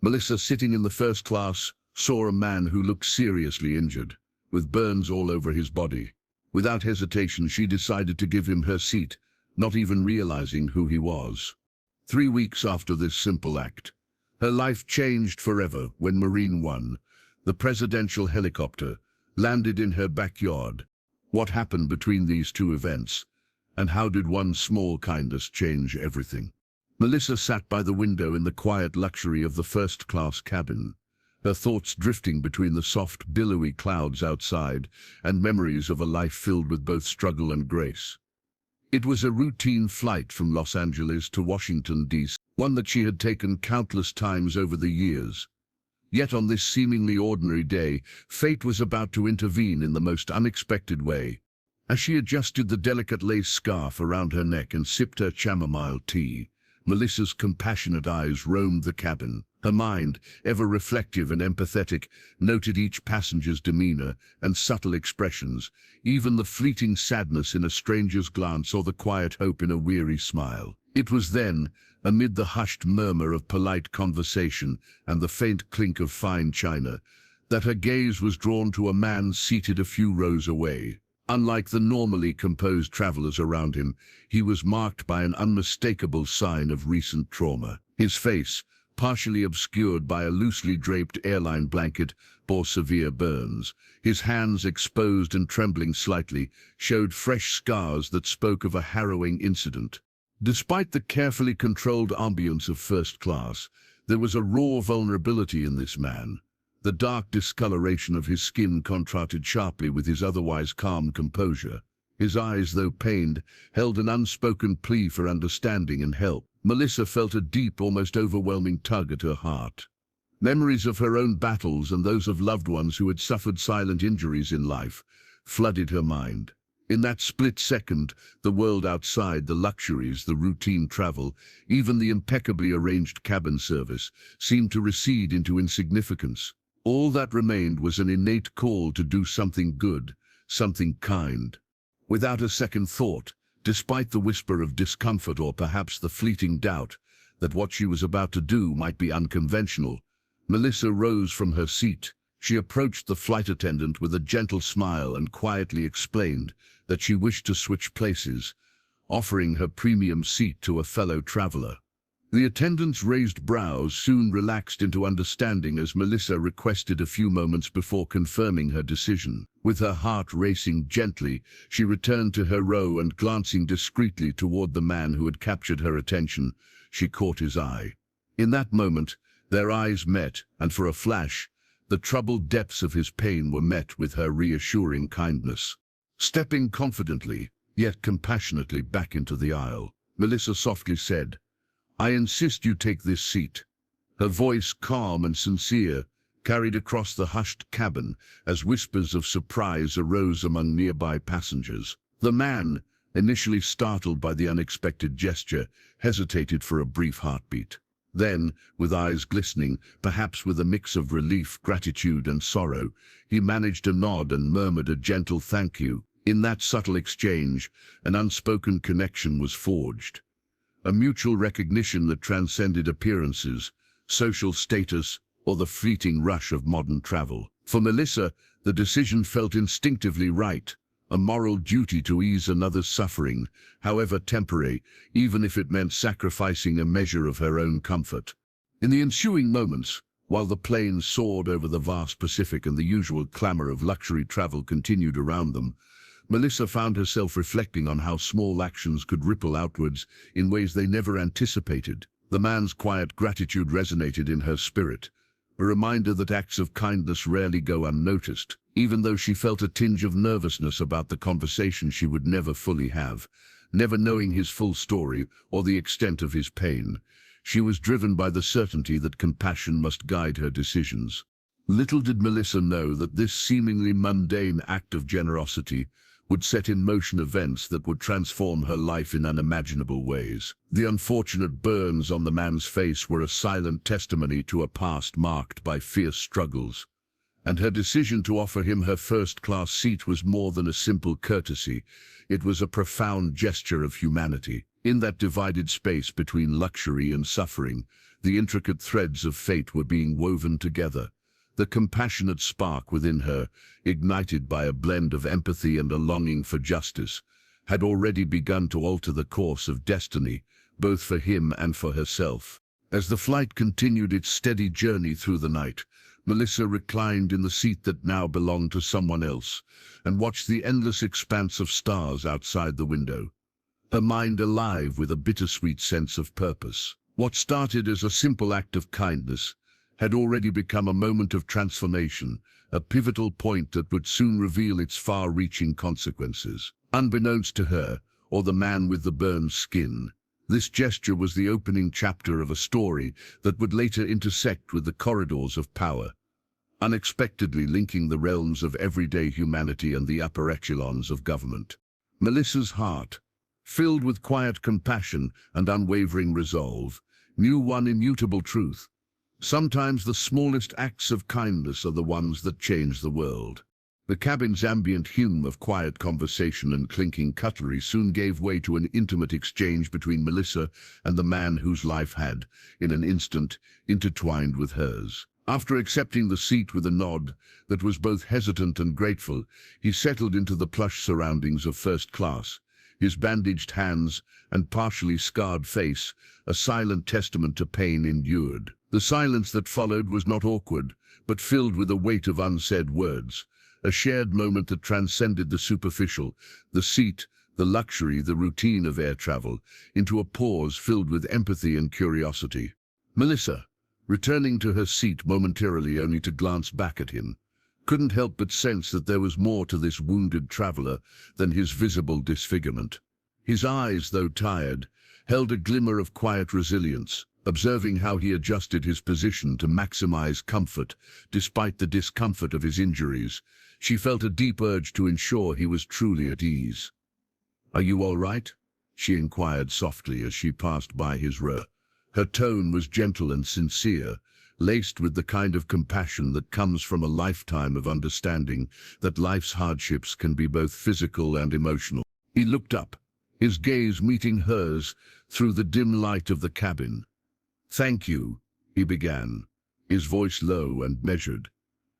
Melissa, sitting in the first class, saw a man who looked seriously injured, with burns all over his body. Without hesitation, she decided to give him her seat, not even realizing who he was. 3 weeks after this simple act, her life changed forever when Marine One, the presidential helicopter, landed in her backyard. What happened between these two events, and how did one small kindness change everything? Melissa sat by the window in the quiet luxury of the first-class cabin, her thoughts drifting between the soft, billowy clouds outside and memories of a life filled with both struggle and grace. It was a routine flight from Los Angeles to Washington, D.C., one that she had taken countless times over the years. Yet on this seemingly ordinary day, fate was about to intervene in the most unexpected way. As she adjusted the delicate lace scarf around her neck and sipped her chamomile tea, Melissa's compassionate eyes roamed the cabin. Her mind, ever reflective and empathetic, noted each passenger's demeanor and subtle expressions, even the fleeting sadness in a stranger's glance or the quiet hope in a weary smile. It was then, amid the hushed murmur of polite conversation and the faint clink of fine china, that her gaze was drawn to a man seated a few rows away. Unlike the normally composed travelers around him, he was marked by an unmistakable sign of recent trauma. His face, partially obscured by a loosely draped airline blanket, bore severe burns. His hands, exposed and trembling slightly, showed fresh scars that spoke of a harrowing incident. Despite the carefully controlled ambience of first class, there was a raw vulnerability in this man. The dark discoloration of his skin contrasted sharply with his otherwise calm composure. His eyes, though pained, held an unspoken plea for understanding and help. Melissa felt a deep, almost overwhelming tug at her heart. Memories of her own battles and those of loved ones who had suffered silent injuries in life flooded her mind. In that split second, the world outside, the luxuries, the routine travel, even the impeccably arranged cabin service, seemed to recede into insignificance. All that remained was an innate call to do something good, something kind. Without a second thought, despite the whisper of discomfort or perhaps the fleeting doubt that what she was about to do might be unconventional, Melissa rose from her seat. She approached the flight attendant with a gentle smile and quietly explained that she wished to switch places, offering her premium seat to a fellow traveler. The attendant's raised brows soon relaxed into understanding as Melissa requested a few moments before confirming her decision. With her heart racing gently, she returned to her row and, glancing discreetly toward the man who had captured her attention, she caught his eye. In that moment, their eyes met, and for a flash, the troubled depths of his pain were met with her reassuring kindness. Stepping confidently, yet compassionately back into the aisle, Melissa softly said, "I insist you take this seat." Her voice, calm and sincere, carried across the hushed cabin as whispers of surprise arose among nearby passengers. The man, initially startled by the unexpected gesture, hesitated for a brief heartbeat. Then, with eyes glistening, perhaps with a mix of relief, gratitude, and sorrow, he managed a nod and murmured a gentle thank you. In that subtle exchange, an unspoken connection was forged. A mutual recognition that transcended appearances, social status, or the fleeting rush of modern travel. For Melissa, the decision felt instinctively right, a moral duty to ease another's suffering, however temporary, even if it meant sacrificing a measure of her own comfort. In the ensuing moments, while the plane soared over the vast Pacific and the usual clamor of luxury travel continued around them, Melissa found herself reflecting on how small actions could ripple outwards in ways they never anticipated. The man's quiet gratitude resonated in her spirit, a reminder that acts of kindness rarely go unnoticed. Even though she felt a tinge of nervousness about the conversation she would never fully have, never knowing his full story or the extent of his pain, she was driven by the certainty that compassion must guide her decisions. Little did Melissa know that this seemingly mundane act of generosity would set in motion events that would transform her life in unimaginable ways. The unfortunate burns on the man's face were a silent testimony to a past marked by fierce struggles, and her decision to offer him her first-class seat was more than a simple courtesy. It was a profound gesture of humanity. In that divided space between luxury and suffering, the intricate threads of fate were being woven together. The compassionate spark within her, ignited by a blend of empathy and a longing for justice, had already begun to alter the course of destiny, both for him and for herself. As the flight continued its steady journey through the night, Melissa reclined in the seat that now belonged to someone else, and watched the endless expanse of stars outside the window, her mind alive with a bittersweet sense of purpose. What started as a simple act of kindness had already become a moment of transformation, a pivotal point that would soon reveal its far-reaching consequences. Unbeknownst to her, or the man with the burned skin, this gesture was the opening chapter of a story that would later intersect with the corridors of power, unexpectedly linking the realms of everyday humanity and the upper echelons of government. Melissa's heart, filled with quiet compassion and unwavering resolve, knew one immutable truth. Sometimes the smallest acts of kindness are the ones that change the world. The cabin's ambient hum of quiet conversation and clinking cutlery soon gave way to an intimate exchange between Melissa and the man whose life had, in an instant, intertwined with hers. After accepting the seat with a nod that was both hesitant and grateful, he settled into the plush surroundings of first class, his bandaged hands and partially scarred face a silent testament to pain endured. The silence that followed was not awkward, but filled with a weight of unsaid words, a shared moment that transcended the superficial, the seat, the luxury, the routine of air travel, into a pause filled with empathy and curiosity. Melissa, returning to her seat momentarily only to glance back at him, couldn't help but sense that there was more to this wounded traveler than his visible disfigurement. His eyes, though tired, held a glimmer of quiet resilience. Observing how he adjusted his position to maximize comfort despite the discomfort of his injuries, she felt a deep urge to ensure he was truly at ease. "Are you all right?" she inquired softly as she passed by his row. Her tone was gentle and sincere, laced with the kind of compassion that comes from a lifetime of understanding that life's hardships can be both physical and emotional. He looked up, his gaze meeting hers through the dim light of the cabin. "Thank you," he began, his voice low and measured.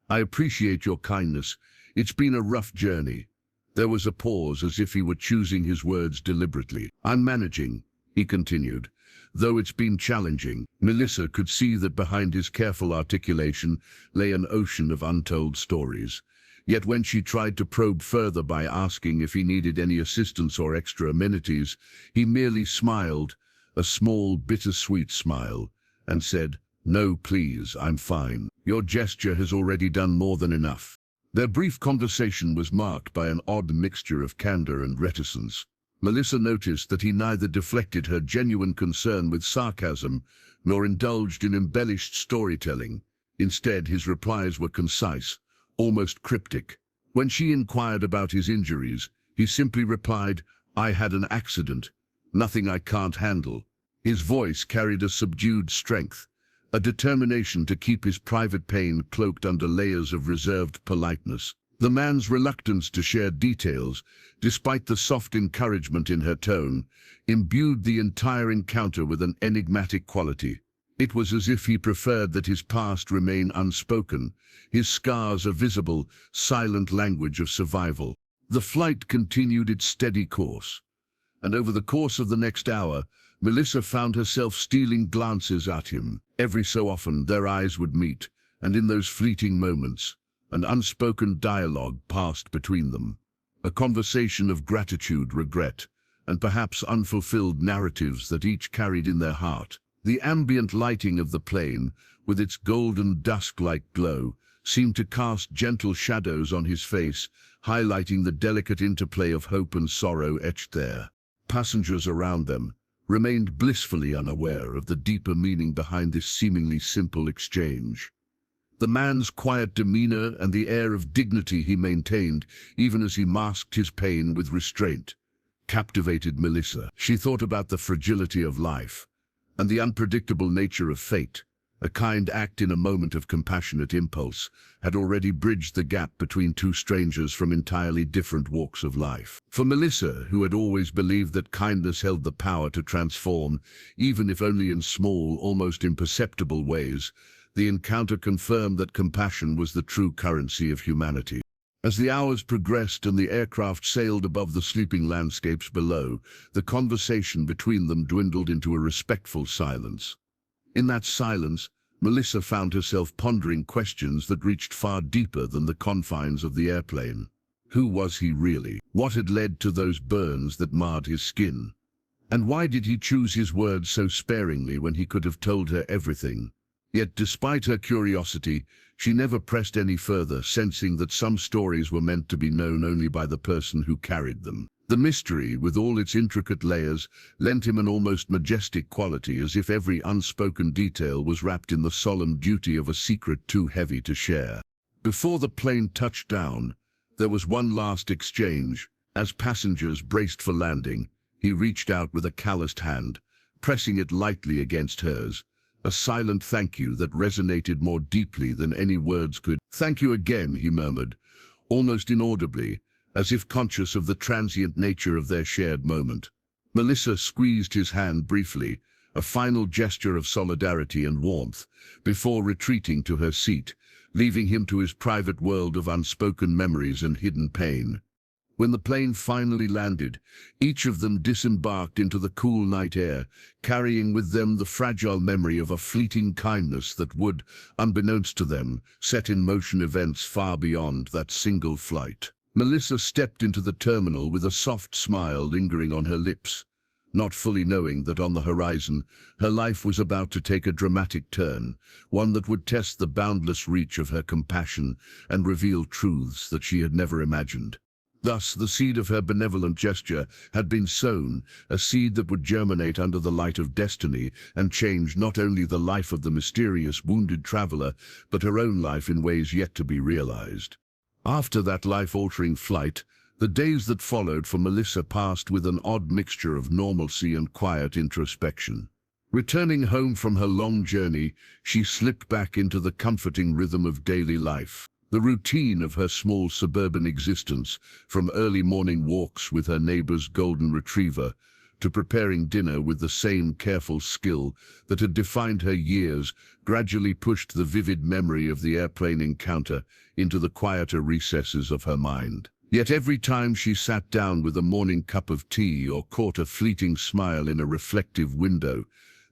"I appreciate your kindness. It's been a rough journey." There was a pause as if he were choosing his words deliberately. "I'm managing," he continued, "though it's been challenging." Melissa could see that behind his careful articulation lay an ocean of untold stories. Yet when she tried to probe further by asking if he needed any assistance or extra amenities, he merely smiled, a small, bittersweet smile, and said, "No, please, I'm fine. Your gesture has already done more than enough." Their brief conversation was marked by an odd mixture of candor and reticence. Melissa noticed that he neither deflected her genuine concern with sarcasm nor indulged in embellished storytelling. Instead, his replies were concise, almost cryptic. When she inquired about his injuries, he simply replied, "I had an accident. Nothing I can't handle." His voice carried a subdued strength, a determination to keep his private pain cloaked under layers of reserved politeness. The man's reluctance to share details, despite the soft encouragement in her tone, imbued the entire encounter with an enigmatic quality. It was as if he preferred that his past remain unspoken, his scars a visible, silent language of survival. The flight continued its steady course, and over the course of the next hour, Melissa found herself stealing glances at him. Every so often their eyes would meet, and in those fleeting moments, an unspoken dialogue passed between them. A conversation of gratitude, regret, and perhaps unfulfilled narratives that each carried in their heart. The ambient lighting of the plane, with its golden dusk-like glow, seemed to cast gentle shadows on his face, highlighting the delicate interplay of hope and sorrow etched there. Passengers around them remained blissfully unaware of the deeper meaning behind this seemingly simple exchange. The man's quiet demeanor and the air of dignity he maintained, even as he masked his pain with restraint, captivated Melissa. She thought about the fragility of life and the unpredictable nature of fate. A kind act in a moment of compassionate impulse had already bridged the gap between two strangers from entirely different walks of life. For Melissa, who had always believed that kindness held the power to transform, even if only in small, almost imperceptible ways, the encounter confirmed that compassion was the true currency of humanity. As the hours progressed and the aircraft sailed above the sleeping landscapes below, the conversation between them dwindled into a respectful silence. In that silence, Melissa found herself pondering questions that reached far deeper than the confines of the airplane. Who was he really? What had led to those burns that marred his skin? And why did he choose his words so sparingly when he could have told her everything? Yet despite her curiosity, she never pressed any further, sensing that some stories were meant to be known only by the person who carried them. The mystery, with all its intricate layers, lent him an almost majestic quality, as if every unspoken detail was wrapped in the solemn duty of a secret too heavy to share. Before the plane touched down, there was one last exchange. As passengers braced for landing, he reached out with a calloused hand, pressing it lightly against hers. A silent thank you that resonated more deeply than any words could. "Thank you again," he murmured, almost inaudibly, as if conscious of the transient nature of their shared moment. Melissa squeezed his hand briefly, a final gesture of solidarity and warmth, before retreating to her seat, leaving him to his private world of unspoken memories and hidden pain. When the plane finally landed, each of them disembarked into the cool night air, carrying with them the fragile memory of a fleeting kindness that would, unbeknownst to them, set in motion events far beyond that single flight. Melissa stepped into the terminal with a soft smile lingering on her lips, not fully knowing that on the horizon, her life was about to take a dramatic turn, one that would test the boundless reach of her compassion and reveal truths that she had never imagined. Thus, the seed of her benevolent gesture had been sown, a seed that would germinate under the light of destiny and change not only the life of the mysterious wounded traveler, but her own life in ways yet to be realized. After that life-altering flight, the days that followed for Melissa passed with an odd mixture of normalcy and quiet introspection. Returning home from her long journey, she slipped back into the comforting rhythm of daily life. The routine of her small suburban existence, from early morning walks with her neighbor's golden retriever, to preparing dinner with the same careful skill that had defined her years, gradually pushed the vivid memory of the airplane encounter into the quieter recesses of her mind. Yet every time she sat down with a morning cup of tea or caught a fleeting smile in a reflective window,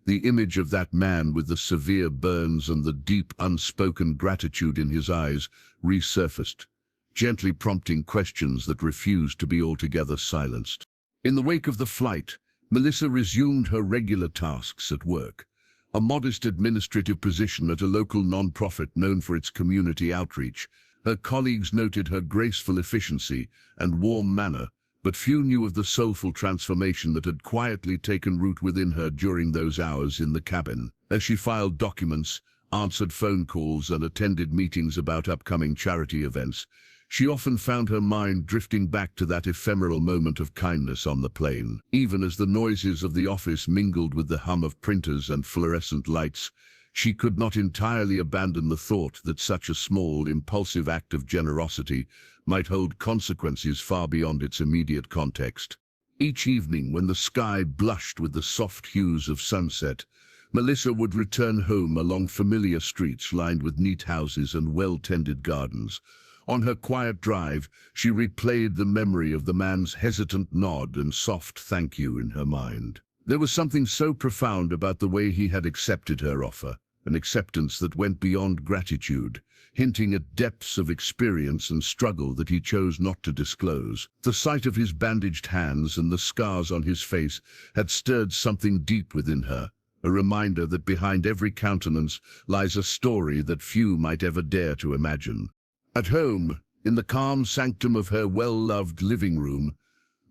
the image of that man with the severe burns and the deep, unspoken gratitude in his eyes resurfaced, gently prompting questions that refused to be altogether silenced. In the wake of the flight, Melissa resumed her regular tasks at work, a modest administrative position at a local non-profit known for its community outreach. Her colleagues noted her graceful efficiency and warm manner, but few knew of the soulful transformation that had quietly taken root within her during those hours in the cabin. As she filed documents, answered phone calls, and attended meetings about upcoming charity events, she often found her mind drifting back to that ephemeral moment of kindness on the plane. Even as the noises of the office mingled with the hum of printers and fluorescent lights, she could not entirely abandon the thought that such a small, impulsive act of generosity might hold consequences far beyond its immediate context. Each evening, when the sky blushed with the soft hues of sunset, Melissa would return home along familiar streets lined with neat houses and well-tended gardens. On her quiet drive, she replayed the memory of the man's hesitant nod and soft thank you in her mind. There was something so profound about the way he had accepted her offer, an acceptance that went beyond gratitude, hinting at depths of experience and struggle that he chose not to disclose. The sight of his bandaged hands and the scars on his face had stirred something deep within her, a reminder that behind every countenance lies a story that few might ever dare to imagine. At home, in the calm sanctum of her well-loved living room,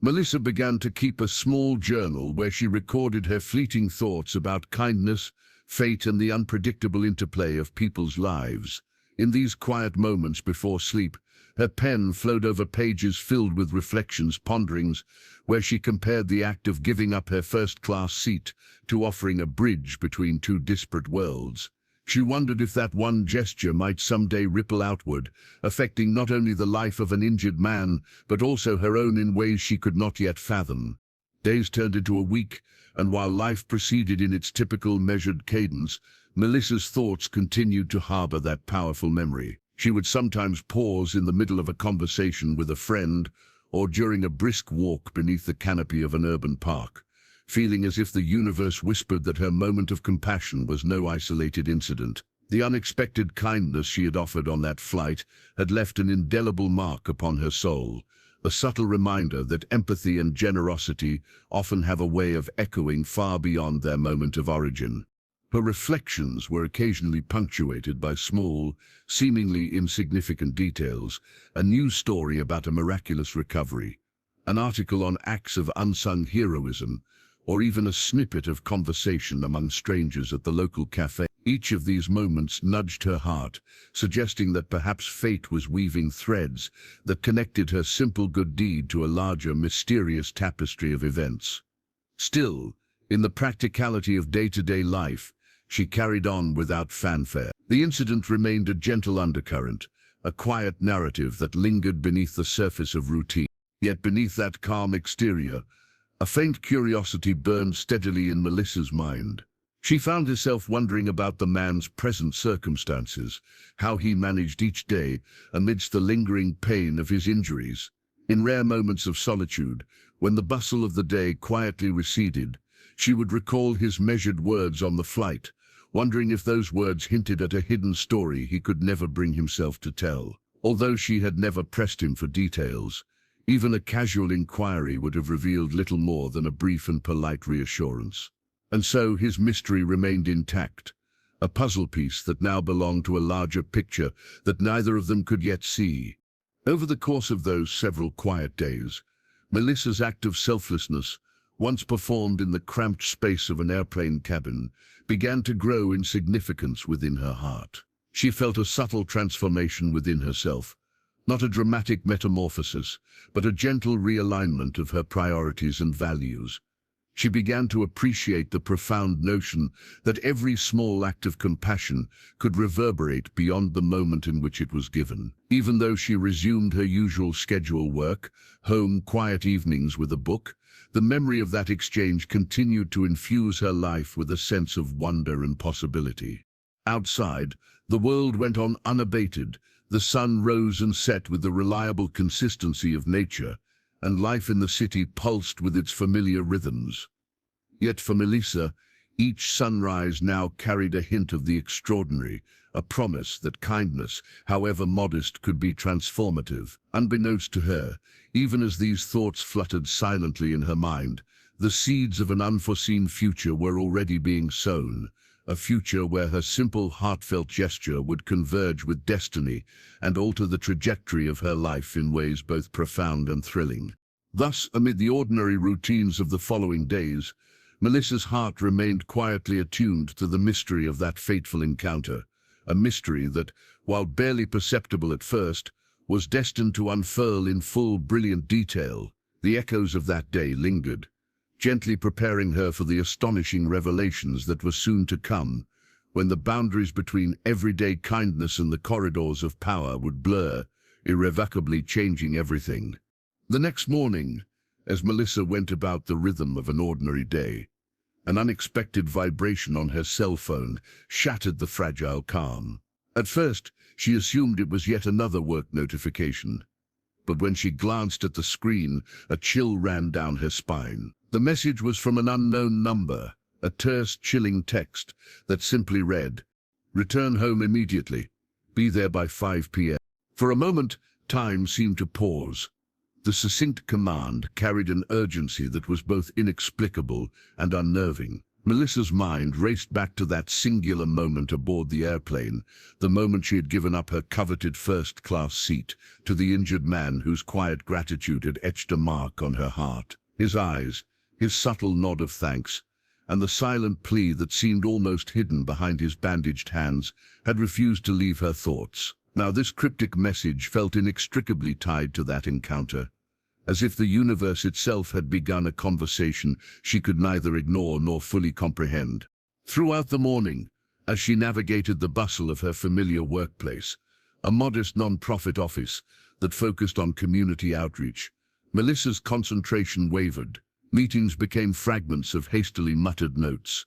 Melissa began to keep a small journal where she recorded her fleeting thoughts about kindness, fate, and the unpredictable interplay of people's lives. In these quiet moments before sleep, her pen flowed over pages filled with reflections, ponderings, where she compared the act of giving up her first-class seat to offering a bridge between two disparate worlds. She wondered if that one gesture might someday ripple outward, affecting not only the life of an injured man, but also her own in ways she could not yet fathom. Days turned into a week, and while life proceeded in its typical measured cadence, Melissa's thoughts continued to harbor that powerful memory. She would sometimes pause in the middle of a conversation with a friend, or during a brisk walk beneath the canopy of an urban park, feeling as if the universe whispered that her moment of compassion was no isolated incident. The unexpected kindness she had offered on that flight had left an indelible mark upon her soul, a subtle reminder that empathy and generosity often have a way of echoing far beyond their moment of origin. Her reflections were occasionally punctuated by small, seemingly insignificant details: a news story about a miraculous recovery, an article on acts of unsung heroism, or even a snippet of conversation among strangers at the local cafe. Each of these moments nudged her heart, suggesting that perhaps fate was weaving threads that connected her simple good deed to a larger, mysterious tapestry of events. Still, in the practicality of day-to-day life, she carried on without fanfare. The incident remained a gentle undercurrent, a quiet narrative that lingered beneath the surface of routine. Yet beneath that calm exterior, a faint curiosity burned steadily in Melissa's mind. She found herself wondering about the man's present circumstances, how he managed each day amidst the lingering pain of his injuries. In rare moments of solitude, when the bustle of the day quietly receded, she would recall his measured words on the flight, wondering if those words hinted at a hidden story he could never bring himself to tell. Although she had never pressed him for details, even a casual inquiry would have revealed little more than a brief and polite reassurance. And so his mystery remained intact, a puzzle piece that now belonged to a larger picture that neither of them could yet see. Over the course of those several quiet days, Melissa's act of selflessness, once performed in the cramped space of an airplane cabin, began to grow in significance within her heart. She felt a subtle transformation within herself, not a dramatic metamorphosis, but a gentle realignment of her priorities and values. She began to appreciate the profound notion that every small act of compassion could reverberate beyond the moment in which it was given. Even though she resumed her usual schedule: work, home, quiet evenings with a book, the memory of that exchange continued to infuse her life with a sense of wonder and possibility. Outside, the world went on unabated. The sun rose and set with the reliable consistency of nature, and life in the city pulsed with its familiar rhythms. Yet for Melissa, each sunrise now carried a hint of the extraordinary, a promise that kindness, however modest, could be transformative. Unbeknownst to her, even as these thoughts fluttered silently in her mind, the seeds of an unforeseen future were already being sown, a future where her simple, heartfelt gesture would converge with destiny and alter the trajectory of her life in ways both profound and thrilling. Thus, amid the ordinary routines of the following days, Melissa's heart remained quietly attuned to the mystery of that fateful encounter, a mystery that, while barely perceptible at first, was destined to unfurl in full, brilliant detail. The echoes of that day lingered, gently preparing her for the astonishing revelations that were soon to come, when the boundaries between everyday kindness and the corridors of power would blur, irrevocably changing everything. The next morning, as Melissa went about the rhythm of an ordinary day, an unexpected vibration on her cell phone shattered the fragile calm. At first, she assumed it was yet another work notification, but when she glanced at the screen, a chill ran down her spine. The message was from an unknown number, a terse, chilling text that simply read, "Return home immediately. Be there by 5 p.m. For a moment, time seemed to pause. The succinct command carried an urgency that was both inexplicable and unnerving. Melissa's mind raced back to that singular moment aboard the airplane, the moment she had given up her coveted first-class seat to the injured man whose quiet gratitude had etched a mark on her heart. His eyes, his subtle nod of thanks, and the silent plea that seemed almost hidden behind his bandaged hands had refused to leave her thoughts. Now this cryptic message felt inextricably tied to that encounter, as if the universe itself had begun a conversation she could neither ignore nor fully comprehend. Throughout the morning, As she navigated the bustle of her familiar workplace, a modest non-profit office that focused on community outreach, Melissa's concentration wavered. Meetings became fragments of hastily muttered notes,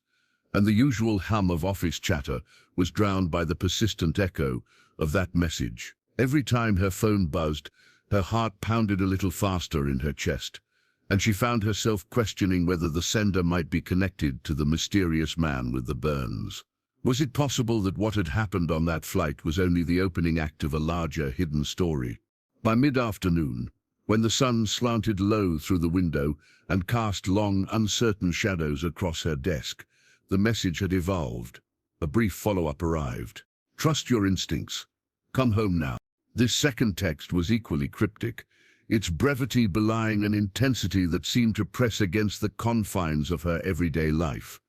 and the usual hum of office chatter was drowned by the persistent echo of that message. Every time her phone buzzed, her heart pounded a little faster in her chest, and she found herself questioning whether the sender might be connected to the mysterious man with the burns. Was it possible that what had happened on that flight was only the opening act of a larger hidden story? By mid-afternoon, when the sun slanted low through the window and cast long, uncertain shadows across her desk, the message had evolved. A brief follow-up arrived. "Trust your instincts. Come home now." This second text was equally cryptic, its brevity belying an intensity that seemed to press against the confines of her everyday life.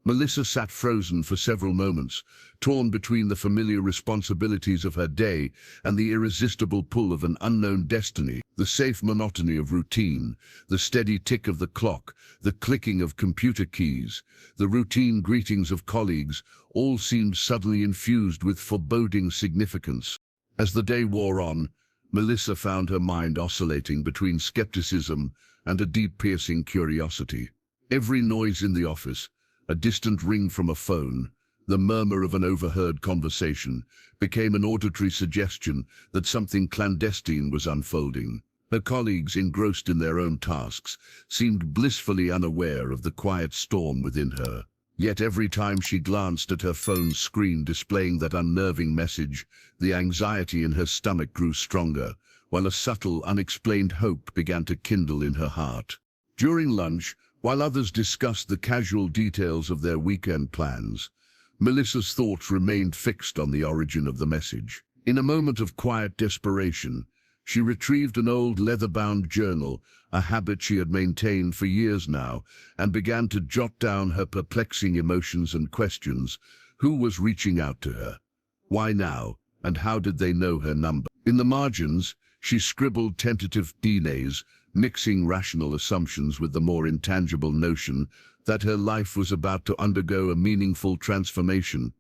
Melissa sat frozen for several moments, torn between the familiar responsibilities of her day and the irresistible pull of an unknown destiny. The safe monotony of routine, the steady tick of the clock, the clicking of computer keys, the routine greetings of colleagues, all seemed suddenly infused with foreboding significance. As the day wore on, Melissa found her mind oscillating between skepticism and a deep, piercing curiosity. Every noise in the office, a distant ring from a phone, the murmur of an overheard conversation, became an auditory suggestion that something clandestine was unfolding. Her colleagues, engrossed in their own tasks, seemed blissfully unaware of the quiet storm within her. Yet every time she glanced at her phone's screen displaying that unnerving message, the anxiety in her stomach grew stronger, while a subtle, unexplained hope began to kindle in her heart. During lunch, while others discussed the casual details of their weekend plans, Melissa's thoughts remained fixed on the origin of the message. In a moment of quiet desperation, she retrieved an old leather-bound journal, a habit she had maintained for years now, and began to jot down her perplexing emotions and questions. Who was reaching out to her? Why now? And how did they know her number? In the margins, she scribbled tentative delays, mixing rational assumptions with the more intangible notion that her life was about to undergo a meaningful transformation.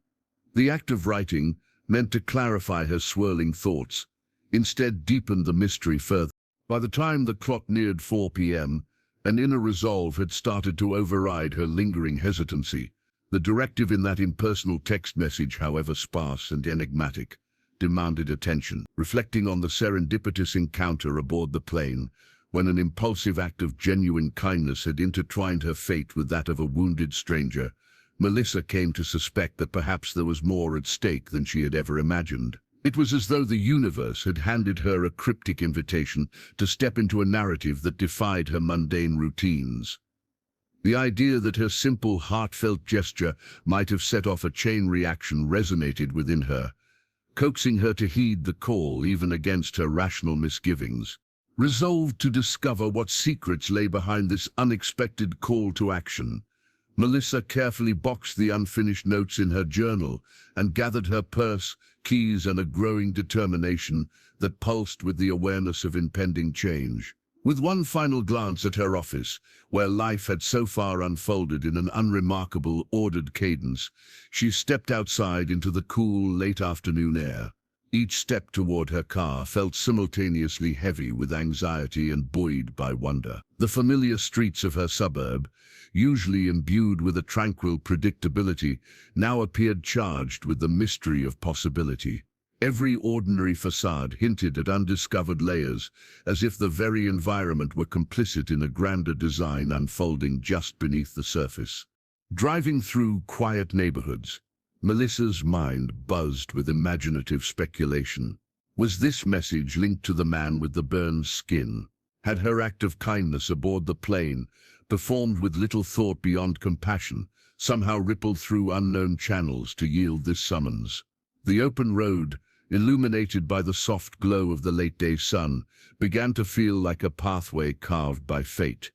The act of writing, meant to clarify her swirling thoughts, instead deepened the mystery further. By the time the clock neared 4 p.m., an inner resolve had started to override her lingering hesitancy. The directive in that impersonal text message, however sparse and enigmatic, demanded attention. Reflecting on the serendipitous encounter aboard the plane, when an impulsive act of genuine kindness had intertwined her fate with that of a wounded stranger, Melissa came to suspect that perhaps there was more at stake than she had ever imagined. It was as though the universe had handed her a cryptic invitation to step into a narrative that defied her mundane routines. The idea that her simple, heartfelt gesture might have set off a chain reaction resonated within her, coaxing her to heed the call even against her rational misgivings. Resolved to discover what secrets lay behind this unexpected call to action, Melissa carefully boxed the unfinished notes in her journal and gathered her purse, keys, and a growing determination that pulsed with the awareness of impending change. With one final glance at her office, where life had so far unfolded in an unremarkable, ordered cadence, she stepped outside into the cool, late afternoon air. Each step toward her car felt simultaneously heavy with anxiety and buoyed by wonder. The familiar streets of her suburb, usually imbued with a tranquil predictability, now appeared charged with the mystery of possibility. Every ordinary facade hinted at undiscovered layers, as if the very environment were complicit in a grander design unfolding just beneath the surface. Driving through quiet neighborhoods, Melissa's mind buzzed with imaginative speculation. Was this message linked to the man with the burned skin? Had her act of kindness aboard the plane, performed with little thought beyond compassion, somehow rippled through unknown channels to yield this summons? The open road, illuminated by the soft glow of the late-day sun, began to feel like a pathway carved by fate.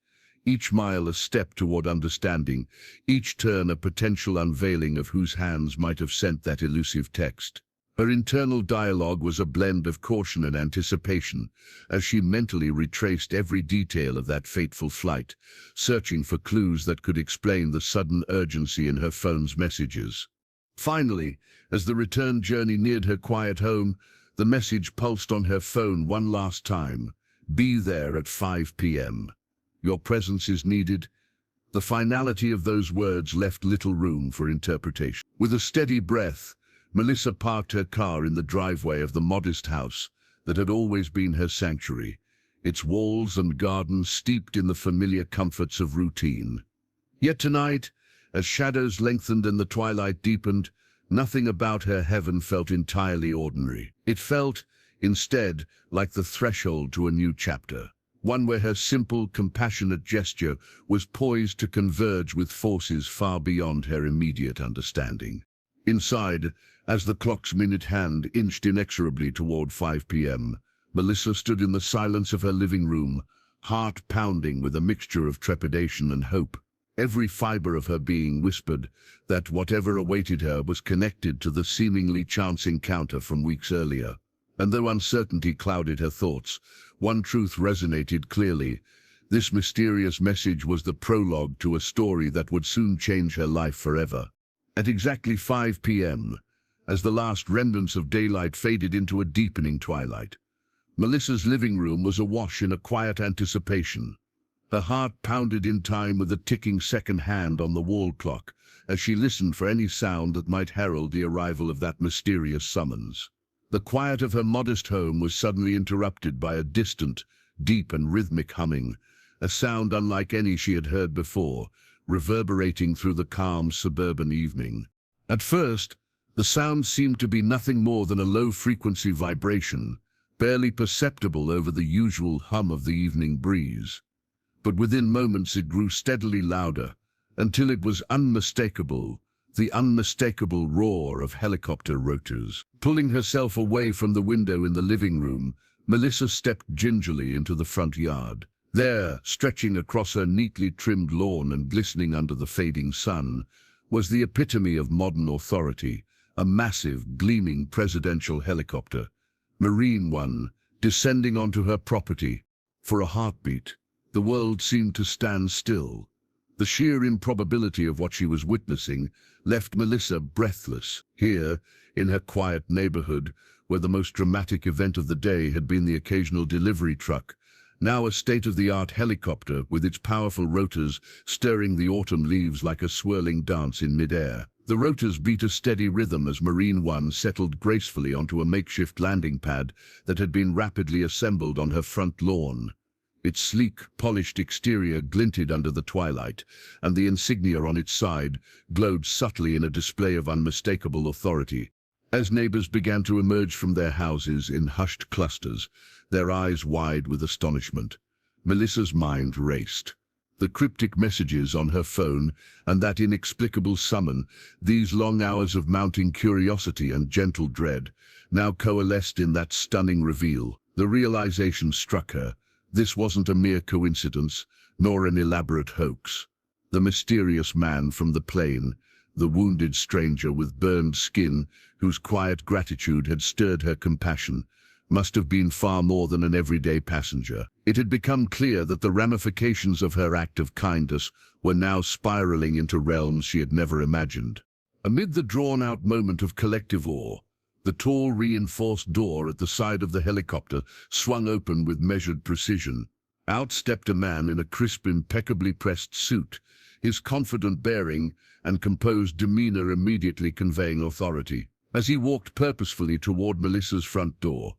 Each mile a step toward understanding, each turn a potential unveiling of whose hands might have sent that elusive text. Her internal dialogue was a blend of caution and anticipation, as she mentally retraced every detail of that fateful flight, searching for clues that could explain the sudden urgency in her phone's messages. Finally, as the return journey neared her quiet home, the message pulsed on her phone one last time. Be there at 5 p.m. Your presence is needed. The finality of those words left little room for interpretation. With a steady breath, Melissa parked her car in the driveway of the modest house that had always been her sanctuary, its walls and gardens steeped in the familiar comforts of routine. Yet tonight, as shadows lengthened and the twilight deepened, nothing about her heaven felt entirely ordinary. It felt, instead, like the threshold to a new chapter, one where her simple, compassionate gesture was poised to converge with forces far beyond her immediate understanding. Inside, as the clock's minute hand inched inexorably toward 5 p.m., Melissa stood in the silence of her living room, heart pounding with a mixture of trepidation and hope. Every fiber of her being whispered that whatever awaited her was connected to the seemingly chance encounter from weeks earlier. And though uncertainty clouded her thoughts, one truth resonated clearly. This mysterious message was the prologue to a story that would soon change her life forever. At exactly 5 p.m., as the last remnants of daylight faded into a deepening twilight, Melissa's living room was awash in a quiet anticipation. Her heart pounded in time with a ticking second hand on the wall clock as she listened for any sound that might herald the arrival of that mysterious summons. The quiet of her modest home was suddenly interrupted by a distant, deep and rhythmic humming, a sound unlike any she had heard before, reverberating through the calm suburban evening. At first, the sound seemed to be nothing more than a low-frequency vibration, barely perceptible over the usual hum of the evening breeze. But within moments it grew steadily louder, until it was unmistakable, the unmistakable roar of helicopter rotors. Pulling herself away from the window in the living room, Melissa stepped gingerly into the front yard. There, stretching across her neatly trimmed lawn and glistening under the fading sun, was the epitome of modern authority, a massive, gleaming presidential helicopter, Marine One, descending onto her property. For a heartbeat, the world seemed to stand still. The sheer improbability of what she was witnessing left Melissa breathless. Here, in her quiet neighborhood, where the most dramatic event of the day had been the occasional delivery truck, now a state-of-the-art helicopter with its powerful rotors stirring the autumn leaves like a swirling dance in midair. The rotors beat a steady rhythm as Marine One settled gracefully onto a makeshift landing pad that had been rapidly assembled on her front lawn. Its sleek, polished exterior glinted under the twilight, and the insignia on its side glowed subtly in a display of unmistakable authority. As neighbors began to emerge from their houses in hushed clusters, their eyes wide with astonishment, Melissa's mind raced. The cryptic messages on her phone and that inexplicable summon, these long hours of mounting curiosity and gentle dread, now coalesced in that stunning reveal. The realization struck her. This wasn't a mere coincidence, nor an elaborate hoax. The mysterious man from the plane, the wounded stranger with burned skin, whose quiet gratitude had stirred her compassion, must have been far more than an everyday passenger. It had become clear that the ramifications of her act of kindness were now spiraling into realms she had never imagined. Amid the drawn-out moment of collective awe, the tall, reinforced door at the side of the helicopter swung open with measured precision. Out stepped a man in a crisp, impeccably pressed suit, his confident bearing and composed demeanor immediately conveying authority. As he walked purposefully toward Melissa's front door,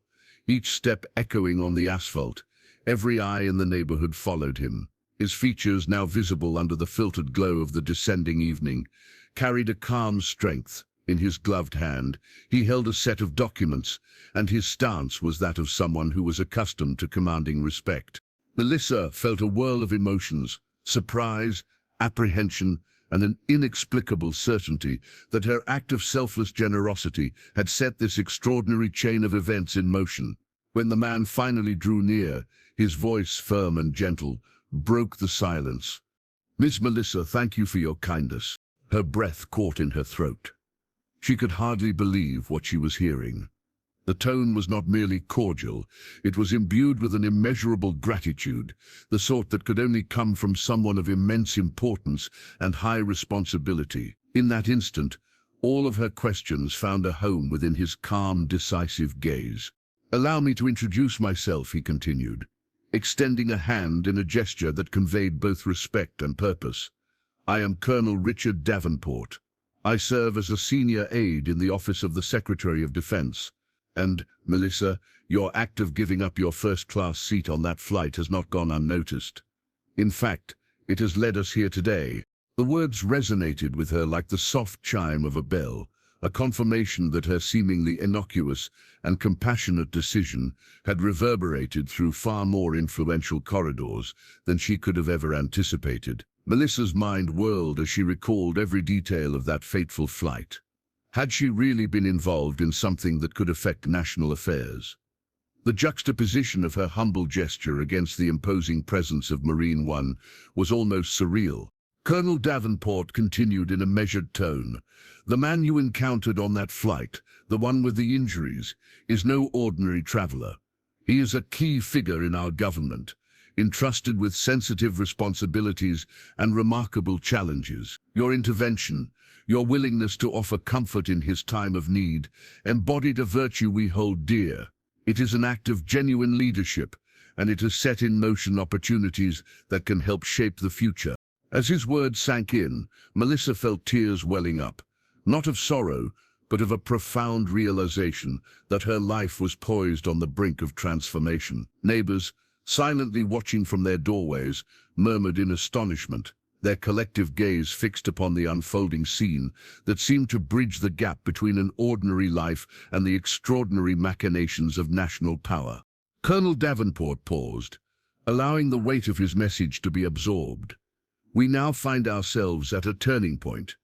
each step echoing on the asphalt, every eye in the neighborhood followed him. His features, now visible under the filtered glow of the descending evening, carried a calm strength. In his gloved hand, he held a set of documents, and his stance was that of someone who was accustomed to commanding respect. Melissa felt a whirl of emotions, surprise, apprehension, and an inexplicable certainty that her act of selfless generosity had set this extraordinary chain of events in motion. When the man finally drew near, his voice, firm and gentle, broke the silence. "Miss Melissa, thank you for your kindness." Her breath caught in her throat. She could hardly believe what she was hearing. The tone was not merely cordial, it was imbued with an immeasurable gratitude, the sort that could only come from someone of immense importance and high responsibility. In that instant, All of her questions found a home within his calm, decisive gaze. "Allow me to introduce myself," he continued, extending a hand in a gesture that conveyed both respect and purpose. "I am Colonel Richard Davenport. I serve as a senior aide in the Office of the Secretary of Defense. And, Melissa, your act of giving up your first-class seat on that flight has not gone unnoticed. In fact, it has led us here today." The words resonated with her like the soft chime of a bell, a confirmation that her seemingly innocuous and compassionate decision had reverberated through far more influential corridors than she could have ever anticipated. Melissa's mind whirled as she recalled every detail of that fateful flight. Had she really been involved in something that could affect national affairs? The juxtaposition of her humble gesture against the imposing presence of Marine One was almost surreal. Colonel Davenport continued in a measured tone. "The man you encountered on that flight, the one with the injuries, is no ordinary traveler. He is a key figure in our government, entrusted with sensitive responsibilities and remarkable challenges. Your intervention, your willingness to offer comfort in his time of need, embodied a virtue we hold dear. It is an act of genuine leadership, and it has set in motion opportunities that can help shape the future." As his words sank in, Melissa felt tears welling up, not of sorrow, but of a profound realization that her life was poised on the brink of transformation. Neighbors, silently watching from their doorways, murmured in astonishment, their collective gaze fixed upon the unfolding scene that seemed to bridge the gap between an ordinary life and the extraordinary machinations of national power. Colonel Davenport paused, allowing the weight of his message to be absorbed. "We now find ourselves at a turning point.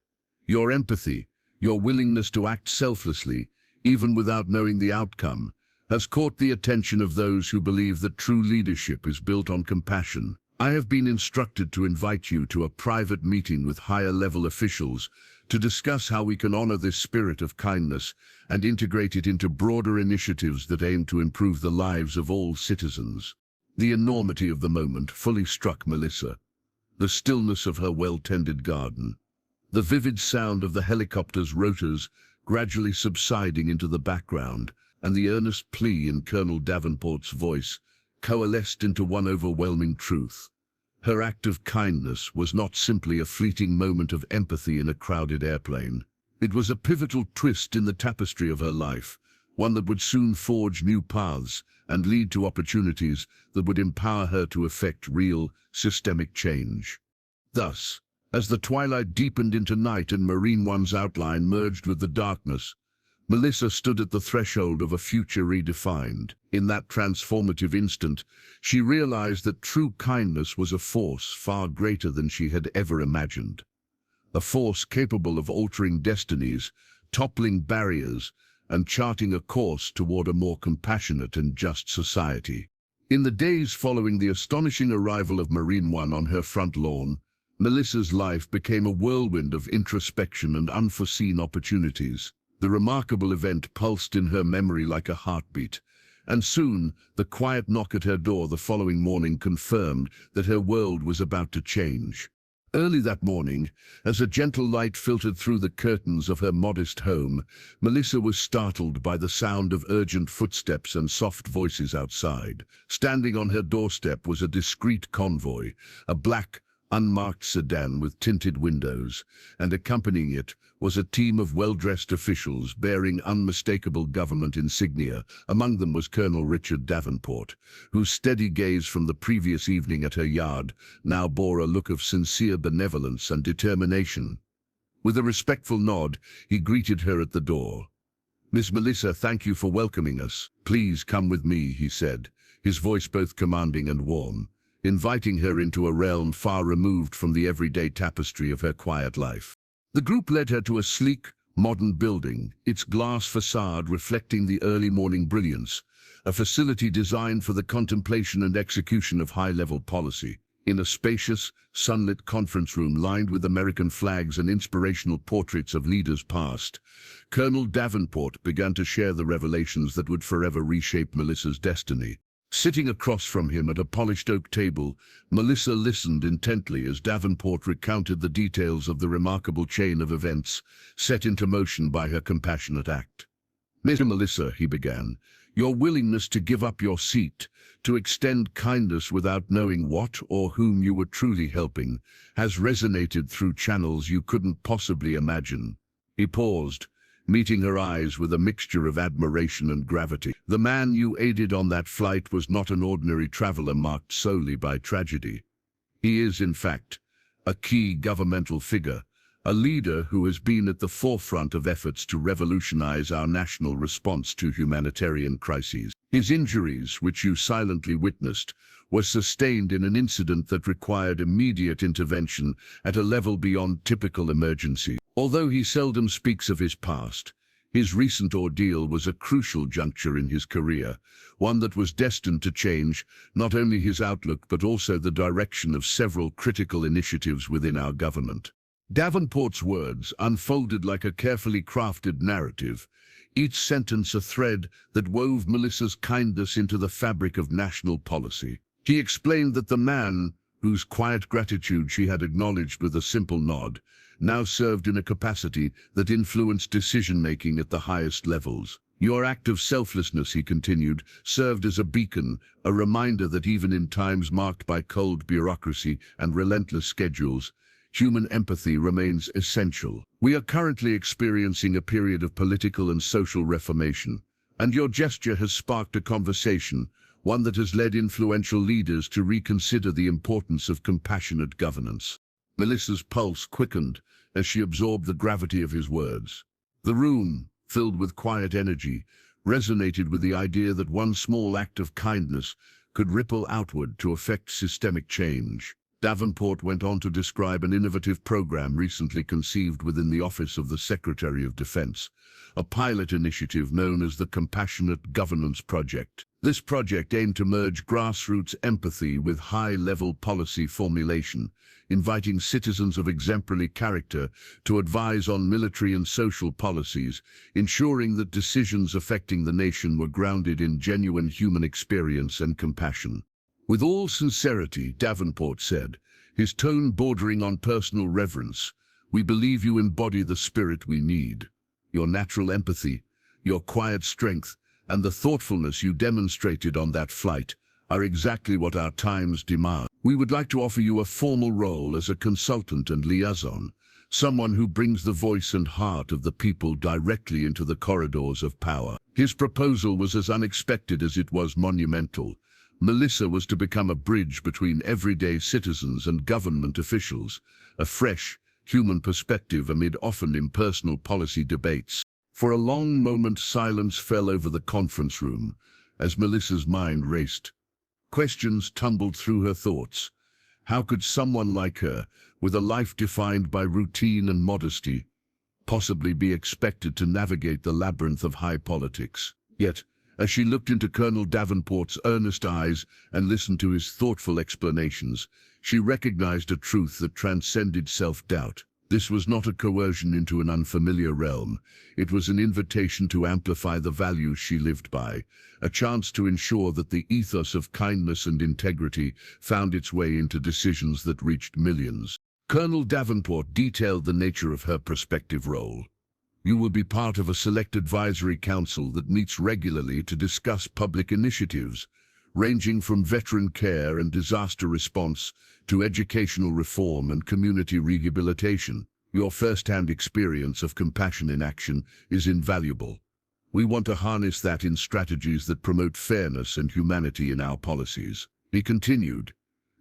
Your empathy, your willingness to act selflessly, even without knowing the outcome, has caught the attention of those who believe that true leadership is built on compassion. I have been instructed to invite you to a private meeting with higher-level officials to discuss how we can honor this spirit of kindness and integrate it into broader initiatives that aim to improve the lives of all citizens." The enormity of the moment fully struck Melissa. The stillness of her well-tended garden, the vivid sound of the helicopter's rotors gradually subsiding into the background, and the earnest plea in Colonel Davenport's voice coalesced into one overwhelming truth. Her act of kindness was not simply a fleeting moment of empathy in a crowded airplane. It was a pivotal twist in the tapestry of her life, one that would soon forge new paths and lead to opportunities that would empower her to effect real, systemic change. Thus, as the twilight deepened into night and Marine One's outline merged with the darkness, Melissa stood at the threshold of a future redefined. In that transformative instant, she realized that true kindness was a force far greater than she had ever imagined. A force capable of altering destinies, toppling barriers, and charting a course toward a more compassionate and just society. In the days following the astonishing arrival of Marine One on her front lawn, Melissa's life became a whirlwind of introspection and unforeseen opportunities. The remarkable event pulsed in her memory like a heartbeat, and soon the quiet knock at her door the following morning confirmed that her world was about to change. Early that morning, as a gentle light filtered through the curtains of her modest home, Melissa was startled by the sound of urgent footsteps and soft voices outside. Standing on her doorstep was a discreet convoy, a black, unmarked sedan with tinted windows, and accompanying it was a team of well-dressed officials bearing unmistakable government insignia. Among them was Colonel Richard Davenport, whose steady gaze from the previous evening at her yard now bore a look of sincere benevolence and determination. With a respectful nod, he greeted her at the door. "Miss Melissa, thank you for welcoming us. Please come with me," he said, his voice both commanding and warm, inviting her into a realm far removed from the everyday tapestry of her quiet life. The group led her to a sleek, modern building, its glass facade reflecting the early morning brilliance, a facility designed for the contemplation and execution of high-level policy. In a spacious, sunlit conference room lined with American flags and inspirational portraits of leaders past, Colonel Davenport began to share the revelations that would forever reshape Melissa's destiny. Sitting across from him at a polished oak table, Melissa listened intently as Davenport recounted the details of the remarkable chain of events set into motion by her compassionate act. "Mr. Melissa," he began, "your willingness to give up your seat, to extend kindness without knowing what or whom you were truly helping, has resonated through channels you couldn't possibly imagine." He paused, meeting her eyes with a mixture of admiration and gravity. "The man you aided on that flight was not an ordinary traveler marked solely by tragedy. He is, in fact, a key governmental figure, a leader who has been at the forefront of efforts to revolutionize our national response to humanitarian crises. His injuries, which you silently witnessed, were sustained in an incident that required immediate intervention at a level beyond typical emergency. Although he seldom speaks of his past, his recent ordeal was a crucial juncture in his career, one that was destined to change not only his outlook but also the direction of several critical initiatives within our government." Davenport's words unfolded like a carefully crafted narrative, each sentence a thread that wove Melissa's kindness into the fabric of national policy. He explained that the man, whose quiet gratitude she had acknowledged with a simple nod, now served in a capacity that influenced decision-making at the highest levels. "Your act of selflessness," he continued, "served as a beacon, a reminder that even in times marked by cold bureaucracy and relentless schedules, human empathy remains essential. We are currently experiencing a period of political and social reformation, and your gesture has sparked a conversation, one that has led influential leaders to reconsider the importance of compassionate governance." Melissa's pulse quickened as she absorbed the gravity of his words. The room, filled with quiet energy, resonated with the idea that one small act of kindness could ripple outward to effect systemic change. Davenport went on to describe an innovative program recently conceived within the Office of the Secretary of Defense, a pilot initiative known as the Compassionate Governance Project. This project aimed to merge grassroots empathy with high-level policy formulation, inviting citizens of exemplary character to advise on military and social policies, ensuring that decisions affecting the nation were grounded in genuine human experience and compassion. "With all sincerity," Davenport said, his tone bordering on personal reverence, "we believe you embody the spirit we need. Your natural empathy, your quiet strength, and the thoughtfulness you demonstrated on that flight are exactly what our times demand. We would like to offer you a formal role as a consultant and liaison, someone who brings the voice and heart of the people directly into the corridors of power." His proposal was as unexpected as it was monumental. Melissa was to become a bridge between everyday citizens and government officials, a fresh, human perspective amid often impersonal policy debates. For a long moment, silence fell over the conference room as Melissa's mind raced. Questions tumbled through her thoughts. How could someone like her, with a life defined by routine and modesty, possibly be expected to navigate the labyrinth of high politics? Yet, as she looked into Colonel Davenport's earnest eyes and listened to his thoughtful explanations, she recognized a truth that transcended self-doubt. This was not a coercion into an unfamiliar realm. It was an invitation to amplify the values she lived by, a chance to ensure that the ethos of kindness and integrity found its way into decisions that reached millions. Colonel Davenport detailed the nature of her prospective role. "You will be part of a select advisory council that meets regularly to discuss public initiatives, ranging from veteran care and disaster response to educational reform and community rehabilitation. Your first-hand experience of compassion in action is invaluable. We want to harness that in strategies that promote fairness and humanity in our policies." He continued,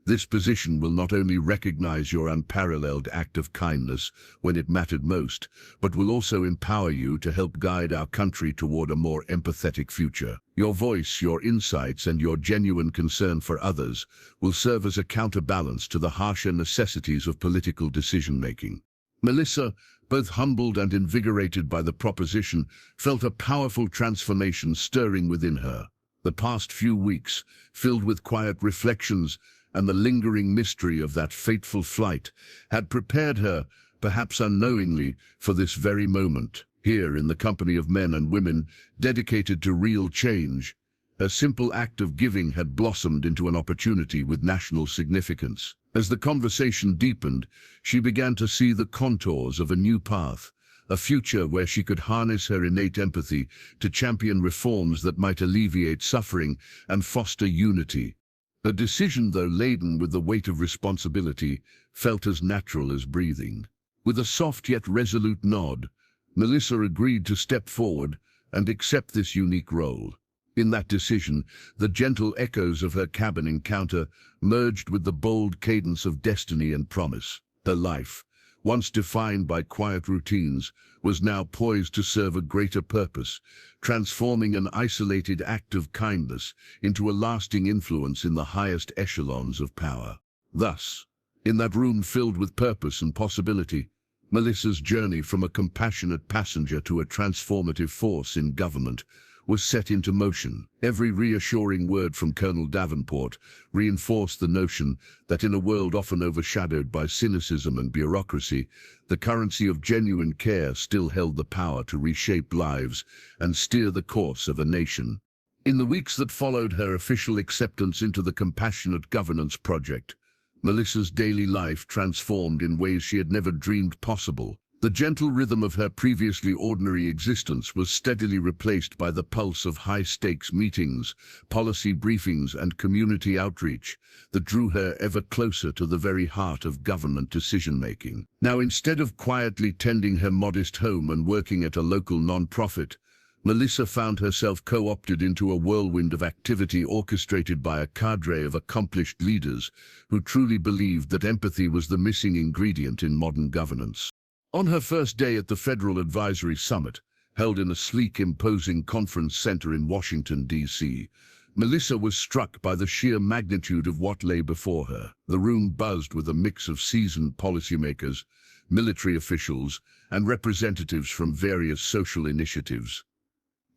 "This position will not only recognize your unparalleled act of kindness when it mattered most, but will also empower you to help guide our country toward a more empathetic future. Your voice, your insights, and your genuine concern for others will serve as a counterbalance to the harsher necessities of political decision-making." Melissa, both humbled and invigorated by the proposition, felt a powerful transformation stirring within her. The past few weeks, filled with quiet reflections and the lingering mystery of that fateful flight, had prepared her, perhaps unknowingly, for this very moment, here in the company of men and women dedicated to real change, Her simple act of giving had blossomed into an opportunity with national significance. As the conversation deepened, she began to see the contours of a new path, a future where she could harness her innate empathy to champion reforms that might alleviate suffering and foster unity. A decision, though laden with the weight of responsibility, felt as natural as breathing. With a soft yet resolute nod, Melissa agreed to step forward and accept this unique role. In that decision, the gentle echoes of her cabin encounter merged with the bold cadence of destiny and promise. Her life, once defined by quiet routines, was now poised to serve a greater purpose, transforming an isolated act of kindness into a lasting influence in the highest echelons of power. Thus, in that room filled with purpose and possibility, Melissa's journey from a compassionate passenger to a transformative force in government was set into motion. Every reassuring word from Colonel Davenport reinforced the notion that in a world often overshadowed by cynicism and bureaucracy, the currency of genuine care still held the power to reshape lives and steer the course of a nation. In the weeks that followed her official acceptance into the Compassionate Governance Project, Melissa's daily life transformed in ways she had never dreamed possible. The gentle rhythm of her previously ordinary existence was steadily replaced by the pulse of high-stakes meetings, policy briefings, and community outreach that drew her ever closer to the very heart of government decision-making. Now, instead of quietly tending her modest home and working at a local non-profit, Melissa found herself co-opted into a whirlwind of activity orchestrated by a cadre of accomplished leaders who truly believed that empathy was the missing ingredient in modern governance. On her first day at the Federal Advisory Summit, held in a sleek, imposing conference center in Washington, D.C., Melissa was struck by the sheer magnitude of what lay before her. The room buzzed with a mix of seasoned policymakers, military officials, and representatives from various social initiatives.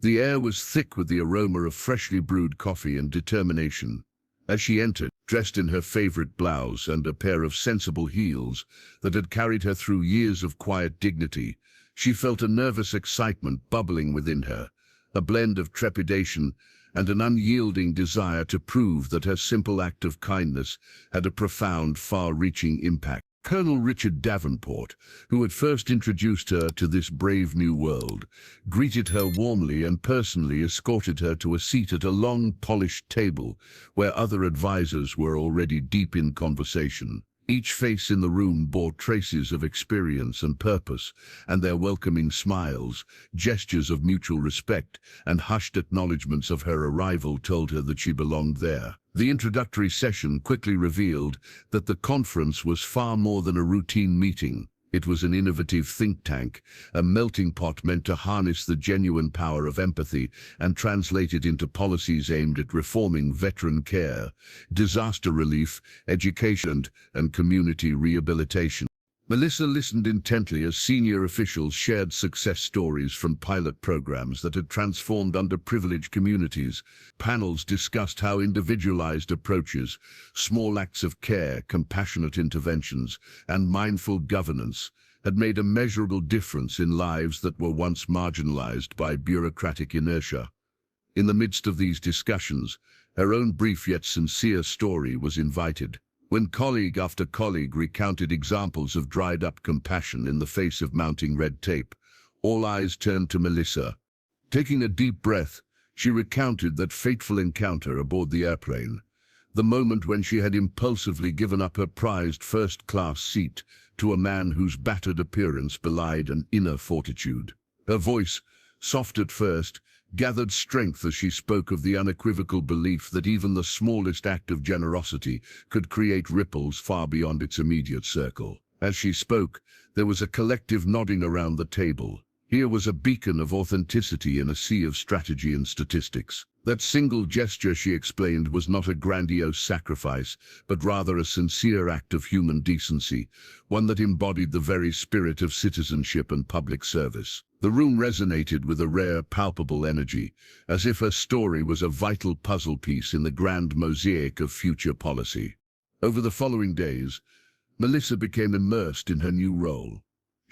The air was thick with the aroma of freshly brewed coffee and determination. As she entered, dressed in her favorite blouse and a pair of sensible heels that had carried her through years of quiet dignity, she felt a nervous excitement bubbling within her, a blend of trepidation and an unyielding desire to prove that her simple act of kindness had a profound, far-reaching impact. Colonel Richard Davenport, who had first introduced her to this brave new world, greeted her warmly and personally escorted her to a seat at a long, polished table where other advisors were already deep in conversation. Each face in the room bore traces of experience and purpose, and their welcoming smiles, gestures of mutual respect, and hushed acknowledgments of her arrival told her that she belonged there. The introductory session quickly revealed that the conference was far more than a routine meeting. It was an innovative think tank, a melting pot meant to harness the genuine power of empathy and translate it into policies aimed at reforming veteran care, disaster relief, education, and community rehabilitation. Melissa listened intently as senior officials shared success stories from pilot programs that had transformed underprivileged communities. Panels discussed how individualized approaches, small acts of care, compassionate interventions, and mindful governance had made a measurable difference in lives that were once marginalized by bureaucratic inertia. In the midst of these discussions, her own brief yet sincere story was invited. When colleague after colleague recounted examples of dried-up compassion in the face of mounting red tape, all eyes turned to Melissa. Taking a deep breath, she recounted that fateful encounter aboard the airplane, the moment when she had impulsively given up her prized first-class seat to a man whose battered appearance belied an inner fortitude. Her voice, soft at first, gathered strength as she spoke of the unequivocal belief that even the smallest act of generosity could create ripples far beyond its immediate circle. As she spoke, there was a collective nodding around the table. Here was a beacon of authenticity in a sea of strategy and statistics. That single gesture, she explained, was not a grandiose sacrifice, but rather a sincere act of human decency, one that embodied the very spirit of citizenship and public service. The room resonated with a rare, palpable energy, as if her story was a vital puzzle piece in the grand mosaic of future policy. Over the following days, Melissa became immersed in her new role.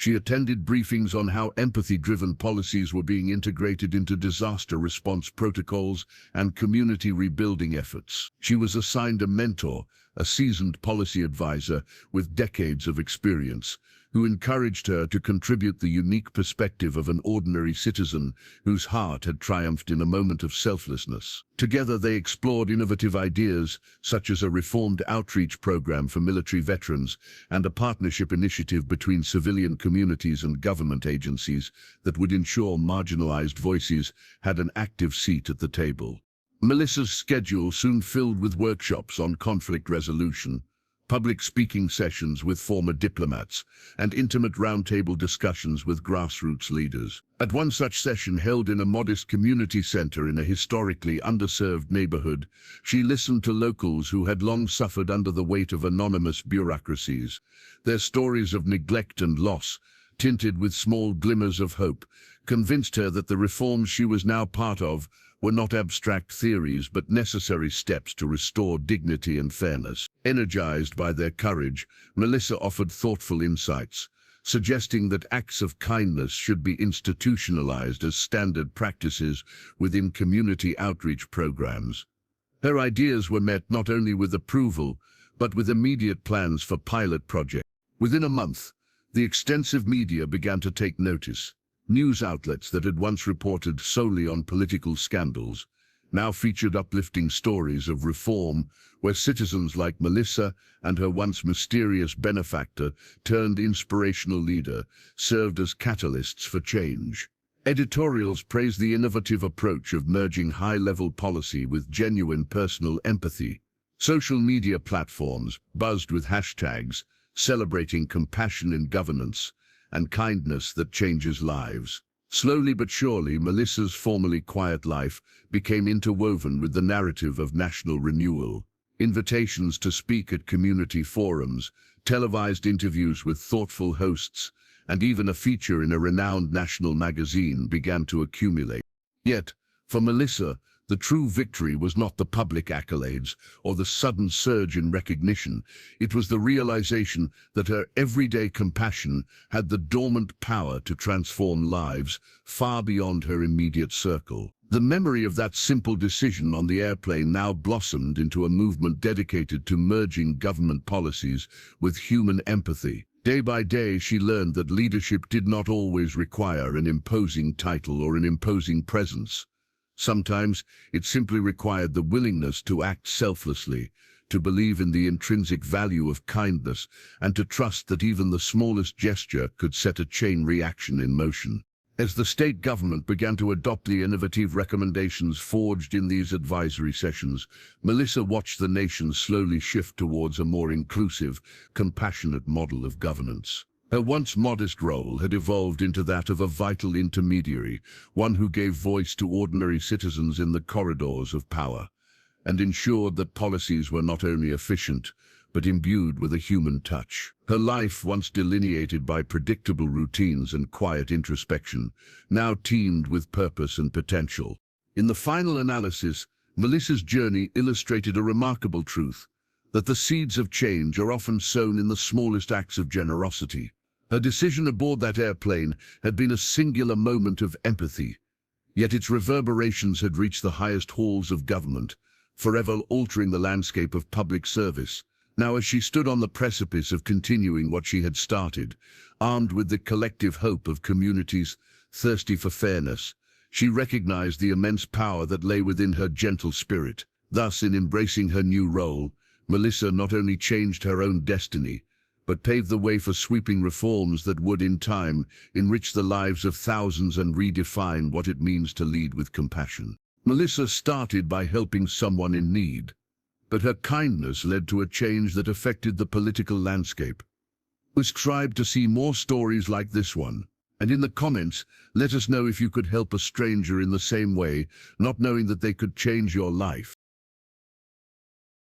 She attended briefings on how empathy-driven policies were being integrated into disaster response protocols and community rebuilding efforts. She was assigned a mentor, a seasoned policy advisor with decades of experience, who encouraged her to contribute the unique perspective of an ordinary citizen whose heart had triumphed in a moment of selflessness. Together they explored innovative ideas, such as a reformed outreach program for military veterans and a partnership initiative between civilian communities and government agencies that would ensure marginalized voices had an active seat at the table. Melissa's schedule soon filled with workshops on conflict resolution, public speaking sessions with former diplomats, and intimate roundtable discussions with grassroots leaders. At one such session held in a modest community center in a historically underserved neighborhood, she listened to locals who had long suffered under the weight of anonymous bureaucracies. Their stories of neglect and loss, tinted with small glimmers of hope, convinced her that the reforms she was now part of were not abstract theories but necessary steps to restore dignity and fairness. Energized by their courage, Melissa offered thoughtful insights, suggesting that acts of kindness should be institutionalized as standard practices within community outreach programs. Her ideas were met not only with approval, but with immediate plans for pilot projects. Within a month, the extensive media began to take notice. News outlets that had once reported solely on political scandals now featured uplifting stories of reform, where citizens like Melissa and her once mysterious benefactor turned inspirational leader served as catalysts for change. Editorials praised the innovative approach of merging high-level policy with genuine personal empathy. Social media platforms buzzed with hashtags celebrating compassion in governance and kindness that changes lives. Slowly but surely, Melissa's formerly quiet life became interwoven with the narrative of national renewal. Invitations to speak at community forums, televised interviews with thoughtful hosts, and even a feature in a renowned national magazine began to accumulate. Yet, for Melissa, the true victory was not the public accolades or the sudden surge in recognition. It was the realization that her everyday compassion had the dormant power to transform lives far beyond her immediate circle. The memory of that simple decision on the airplane now blossomed into a movement dedicated to merging government policies with human empathy. Day by day, she learned that leadership did not always require an imposing title or an imposing presence. Sometimes it simply required the willingness to act selflessly, to believe in the intrinsic value of kindness, and to trust that even the smallest gesture could set a chain reaction in motion. As the state government began to adopt the innovative recommendations forged in these advisory sessions, Melissa watched the nation slowly shift towards a more inclusive, compassionate model of governance. Her once modest role had evolved into that of a vital intermediary, one who gave voice to ordinary citizens in the corridors of power, and ensured that policies were not only efficient, but imbued with a human touch. Her life, once delineated by predictable routines and quiet introspection, now teemed with purpose and potential. In the final analysis, Melissa's journey illustrated a remarkable truth, that the seeds of change are often sown in the smallest acts of generosity. Her decision aboard that airplane had been a singular moment of empathy, yet its reverberations had reached the highest halls of government, forever altering the landscape of public service. Now, as she stood on the precipice of continuing what she had started, armed with the collective hope of communities thirsty for fairness, she recognized the immense power that lay within her gentle spirit. Thus, in embracing her new role, Melissa not only changed her own destiny, but paved the way for sweeping reforms that would, in time, enrich the lives of thousands and redefine what it means to lead with compassion. Melissa started by helping someone in need, but her kindness led to a change that affected the political landscape. We strive to see more stories like this one, and in the comments, let us know if you could help a stranger in the same way, not knowing that they could change your life.